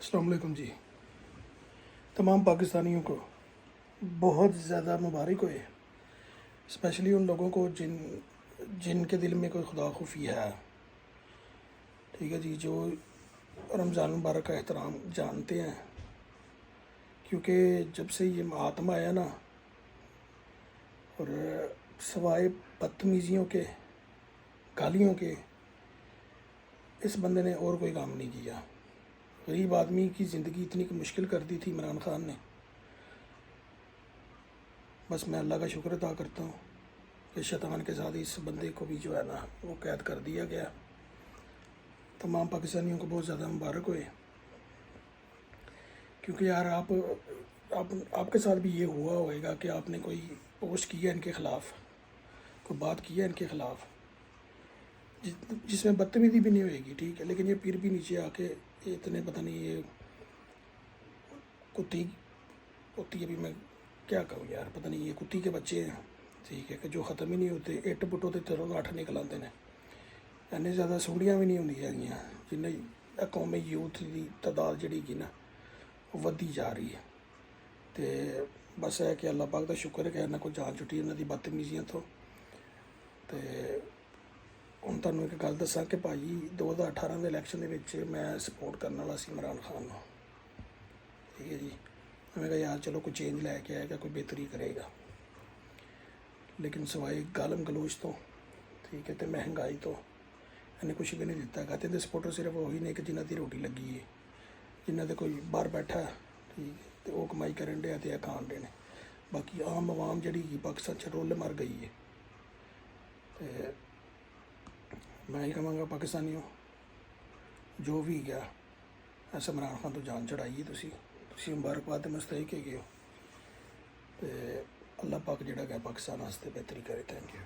अस्सलाम वालेकुम जी। तमाम पाकिस्तानियों को बहुत ज़्यादा मुबारक होए, स्पेशली उन लोगों को जिनके दिल में कोई खुदा खुफी है। ठीक है जी, जो रमज़ान मुबारक का एहतराम जानते हैं, क्योंकि जब से ये मातम आया ना, और सवाए बदतमीज़ियों के, गालियों के, इस बंदे ने और कोई काम नहीं किया। गरीब आदमी की ज़िंदगी इतनी मुश्किल कर दी थी इमरान ख़ान ने। बस मैं अल्लाह का शुक्र अदा करता हूँ कि शैतान के साथ इस बंदे को भी जो है ना वो कैद कर दिया गया। तमाम पाकिस्तानियों को बहुत ज़्यादा मुबारक हुए, क्योंकि यार आपके साथ भी ये हुआ होगा कि आपने कोई पोस्ट किया इनके ख़िलाफ़, कोई बात किया इनके ख़िलाफ़ जिसमें बदतमीज़ी भी नहीं होएगी, ठीक है, लेकिन ये फिर भी नीचे आके इतने पता नहीं ये कुत्ती होती है, भी मैं क्या कहूँ यार, पता नहीं ये कुत्ती के बच्चे हैं, ठीक है, कि जो ख़त्म ही नहीं होते। इट पुट होते चलो 8 निकल आते हैं। इन्ने ज़्यादा सूड़ियाँ भी नहीं होंदियां जिन्हें कौमी यूथ की तादाद जी ना वधी जा रही है। तो बस है कि अल्लाह पाक का शुक्र है कि इन्होंने को जान छुट्टी इन्हों की बदतमीजियां तो हुण तुहानूं एक गल दसां कि भाई 2018 के इलैक्शन के मैं सपोर्ट करने वाला सी इमरान खान को, ठीक है जी। मैं कहा यार चलो कोई चेंज लैके आएगा, कोई बेहतरी करेगा, लेकिन सवाए गालम गलोच तो, ठीक है, तो महंगाई तो इन्हें कुछ भी नहीं दिता है। इन्हें सपोर्टर सिर्फ वही ने कि जिन्हों की रोटी लगी है, जिन्हों के कोई बाहर बैठा है, ठीक है, तो वह कमाई करन डे तो खान डे ने। बाकी आम आवाम जी पाकिस्तान च रोल मर गई है। तो मैं ही कहांगा पाकिस्तानियों, जो भी गया ऐसा इमरान खान तो जान चढ़ाई तुसी मुबारकबाद मुस्तैक है हो। तो अल्लाह पाक जिहड़ा है पाकिस्तान वास्ते बेहतरी करे। Thank you.